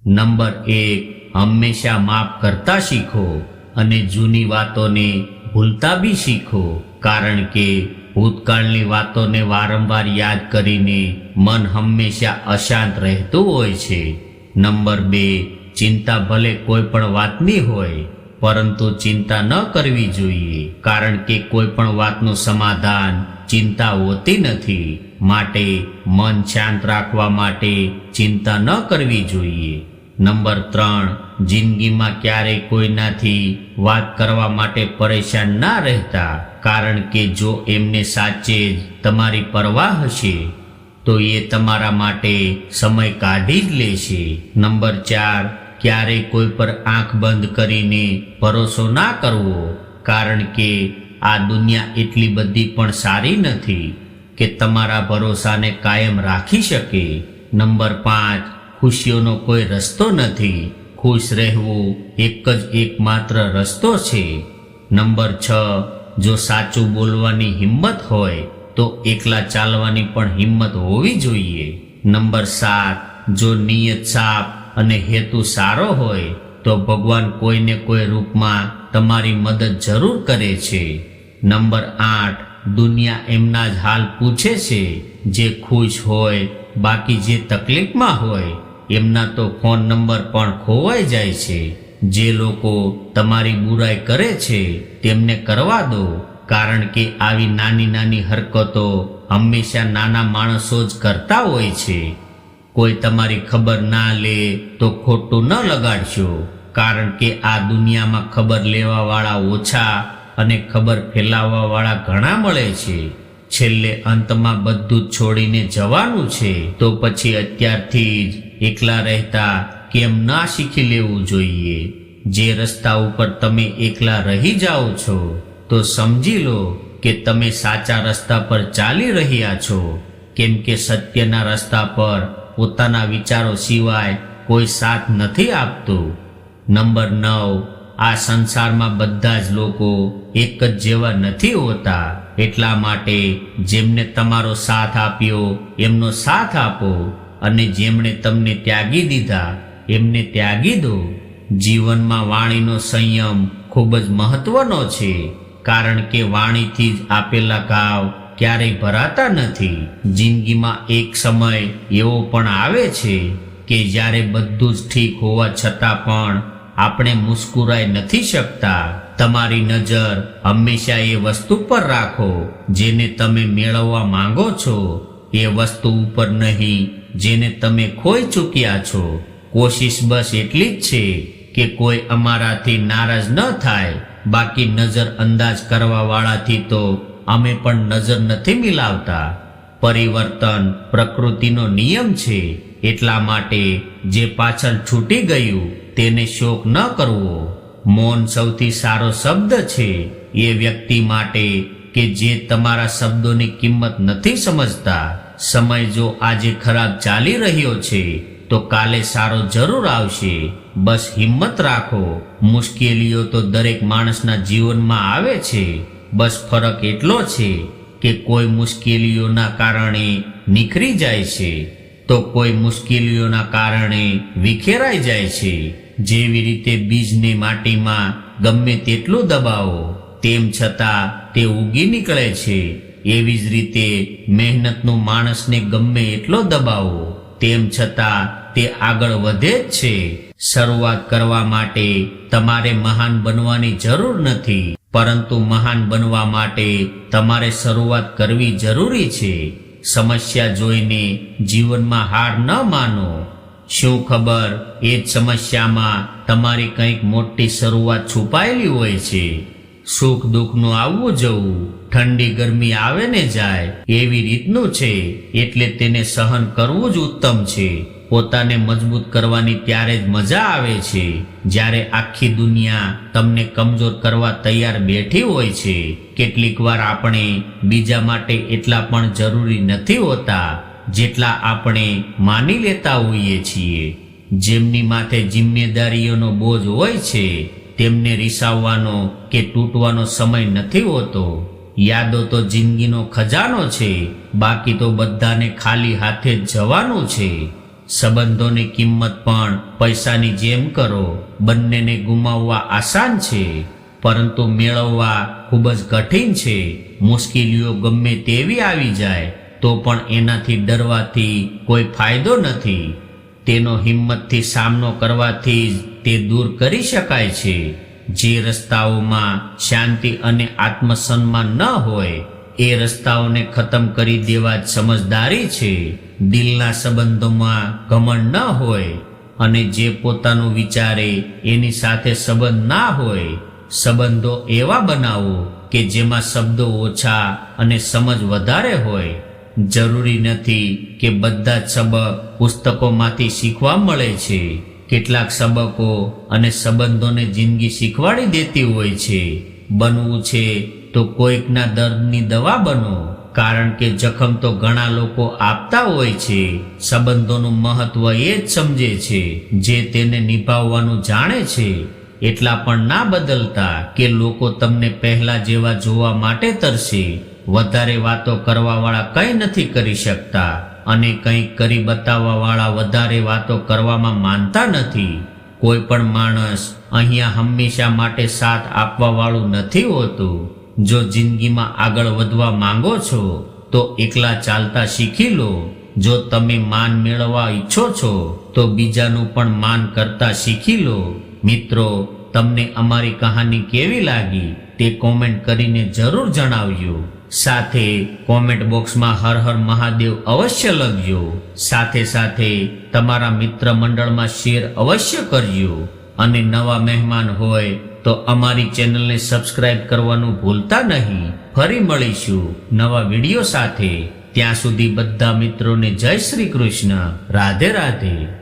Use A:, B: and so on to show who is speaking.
A: Number 1, હંમેશા માફ કરતા શીખો અને જૂની વાતોને ભૂલતા બી શીખો, કારણ કે ભૂતકાળની વાતોને વારંવાર યાદ કરીને મન હંમેશા અશાંત રહેતું હોય છે. નંબર 2, ચિંતા ભલે કોઈ પણ વાતની હોય, પરંતુ ચિંતા ન કરવી જોઈએ, કારણ કે કોઈ પણ વાતનું સમાધાન ચિંતા હોતી નથી. માટે મન શાંત રાખવા માટે ચિંતા ન કરવી જોઈએ. નંબર 3, જિંદગીમાં ક્યારેય કોઈનાથી વાત કરવા માટે પરેશાન ના રહેતા, કારણ કે જો એમને સાચે જ તમારી પરવાહ હશે તો એ તમારા માટે સમય કાઢી જ લેશે. નંબર 4, ક્યારેય કોઈ પર આંખ બંધ કરીને ભરોસો ના કરવો, કારણ કે આ દુનિયા એટલી બધી પણ સારી નથી કે તમારા ભરોસાને કાયમ રાખી શકે. નંબર 5, ખુશીઓનો કોઈ રસ્તો નથી, ખુશ રહેવું એક જ એકમાત્ર રસ્તો છે. નંબર 6, જો સાચું બોલવાની હિંમત હોય તો એકલા ચાલવાની પણ હિંમત હોવી જોઈએ. નંબર 7, જો નિયત સાફ અને હેતુ સારો હોય તો ભગવાન કોઈને કોઈ રૂપમાં તમારી મદદ જરૂર કરે છે. નંબર 8, દુનિયા એમના જ હાલ પૂછે છે જે ખુશ હોય, બાકી જે તકલીફમાં હોય એમના તો ફોન નંબર પણ ખોવાઈ જાય છે. જે લોકો તમારી બુરાઈ કરે છે તેમને કરવા દો, કારણ કે આવી નાની નાની હરકતો હંમેશા નાના માણસો જ કરતા હોય છે. કોઈ તમારી ખબર ના લે તો ખોટું ન લગાડશો, કારણ કે આ દુનિયામાં ખબર લેવા વાળા ઓછા અને ખબર ફેલાવવા વાળા ઘણા મળે છે. છેલ્લે અંતમાં બધું જ છોડીને જવાનું છે, તો પછી અત્યારથી જ એકલા રહેતા કેમ ના શીખી લેવું જોઈએ. જે રસ્તા ઉપર તમે એકલા રહી જાઓ છો તો સમજી લો કે તમે સાચા રસ્તા પર ચાલી રહ્યા છો, કેમ કે સત્યના રસ્તા પર પોતાના વિચારો સિવાય કોઈ સાથ નથી આપતું. નંબર 9, આ સંસારમાં બધા જ લોકો એક જ જેવા નથી હોતા, એટલા માટે જેમને તમારો સાથ આપ્યો એમનો સાથ આપો, અને જેમણે તમને ત્યાગી દીધા એમને ત્યાગી દો. જીવનમાં વાણીનો સંયમ ખૂબ જ મહત્વનો છે, કારણ કે વાણીથી જ આપેલા ઘાવ ક્યારેય ભરાતા નથી. જિંદગીમાં એક સમય એવો પણ આવે છે કે જ્યારે બધું જ ઠીક હોવા છતાં પણ આપણે મુસ્કુરાઈ નથી શકતા. તમારી નજર હંમેશા એ વસ્તુ પર રાખો જેને તમે મેળવવા માંગો છો, એ વસ્તુ ઉપર નહીં જેને તમે ખોઈ ચૂક્યા છો. કોશિશ બસ એટલી જ છે કે કોઈ અમારાથી નારાજ ન થાય, બાકી નજર અંદાજ કરવા વાળાથી તો અમે પણ નજર નથી મિલાવતા. પરિવર્તન પ્રકૃતિનો નિયમ છે, એટલા માટે જે પાછળ છૂટી ગયું તેને શોક ન કરવો. મૌન સૌથી સારો શબ્દ છે એ વ્યક્તિ માટે કે જે તમારા શબ્દોની કિંમત નથી સમજતા. સમય જો આજે ખરાબ ચાલી રહ્યો છે તો કાલે સારો જરૂર આવશે. બસ હિંમત રાખો. મુશ્કેલીઓ તો દરેક માણસના જીવનમાં આવે છે, બસ ફરક એટલો છે કે કોઈ મુશ્કેલીઓના કારણે નિખરી જાય છે તો કોઈ મુશ્કેલીઓના કારણે વિખેરાઈ જાય છે. જેવી રીતે બીજને માટીમાં ગમે તેટલું દબાવો તેમ છતાં તે ઉગી નીકળે છે, એવી જ રીતે મહેનતનું માણસને ગમે એટલો દબાવો તેમ છતાં તે આગળ વધે જ છે. શરૂઆત કરવા માટે તમારે મહાન બનવાની જરૂર નથી, પરંતુ મહાન બનવા માટે તમારે શરૂઆત કરવી જરૂરી છે. સમસ્યા જોઈને જીવનમાં હાર ન માનો. શું ખબર એ જ સમસ્યામાં તમારી કંઈક મોટી શરૂઆત છુપાયેલી હોય છે. સુખ દુઃખનું આવવું જવું, ઠંડી ગરમી આવે ને જાય, એવી રીતનું છે, એટલે તેને સહન કરવું જ ઉત્તમ છે. પોતાને મજબૂત કરવાની ત્યારે જ મજા આવે છે જ્યારે આખી દુનિયા તમને કમજોર કરવા તૈયાર બેઠી હોય છે. કેટલીક વાર આપણે બીજા માટે એટલા પણ જરૂરી નથી હોતા જેટલા આપણે માની લેતા હોઈએ છીએ. જેમની માથે જિમ્મેદારીઓનો બોજ હોય છે તેમને રીસાવવાનો કે તૂટવાનો સમય નથી હોતો. યાદો તો જિંદગીનો ખજાનો છે, બાકી તો બધાને ખાલી હાથે જ જવાનું છે. સંબંધોની કિંમત પણ પૈસાની જેમ કરો. બંનેને ગુમાવવા આસાન છે, પરંતુ મેળવવા ખૂબ જ કઠિન છે. મુશ્કેલીઓ ગમે તેવી આવી જાય તો પણ એનાથી ડરવાથી કોઈ ફાયદો નથી. તેનો હિંમતથી સામનો કરવાથી જ તે દૂર કરી શકાય છે. જે રસ્તાઓમાં શાંતિ અને આત્મસન્માન ન હોય એ રસ્તાઓને ખતમ કરી દેવા જ સમજદારી છે. દિલના સંબંધોમાં ઘમંડ ન હોય અને જે પોતાનું વિચારે એની સાથે સંબંધ ના હોય. સંબંધો એવા બનાવો કે જેમાં શબ્દો ઓછા અને સમજ વધારે હોય. જરૂરી નથી કે બધા જ સબક પુસ્તકોમાંથી શીખવા મળે છે. કેટલાક સબકો અને સંબંધોને જિંદગી શીખવાડી દેતી હોય છે. બનવું છે તો કોઈકના દર્દની દવા બનો, કારણ કે જખમ તો ઘણા લોકો આપતા હોય છે. સંબંધોનું મહત્વ એ જ સમજે છે જે તેને નિભાવવાનું જાણે છે. એટલા પણ ના બદલતા કે લોકો તમને પહેલા જેવા જોવા માટે તરસે. વધારે વાતો કરવા વાળા કંઈ નથી કરી શકતા અને કંઈક કરી બતાવવા વાળા વધારે વાતો કરવામાં માનતા નથી. કોઈ પણ માણસ અહીંયા હંમેશા માટે સાથ આપવા વાળું નથી હોતું. જો જિંદગીમાં આગળ વધવા માંગો છો તો એકલા ચાલતા શીખી લો. જો તમે માન મેળવવા ઈચ્છો છો તો બીજાનું પણ માન કરતા શીખી લો. મિત્રો, તમને અમારી કહાની કેવી લાગી તે કોમેન્ટ કરીને જરૂર જણાવજો. સાથે કોમેન્ટ બોક્સમાં હર હર મહાદેવ અવશ્ય લખજો. સાથે સાથે તમારા મિત્ર મંડળમાં શેર અવશ્ય કરજો. અને નવા મહેમાન હોય તો અમારી ચેનલને સબસ્ક્રાઇબ કરવાનું ભૂલતા નહીં. ફરી મળીશું નવા વિડીયો સાથે. ત્યાં સુધી બધા મિત્રોને જય શ્રી કૃષ્ણ. રાધે રાધે.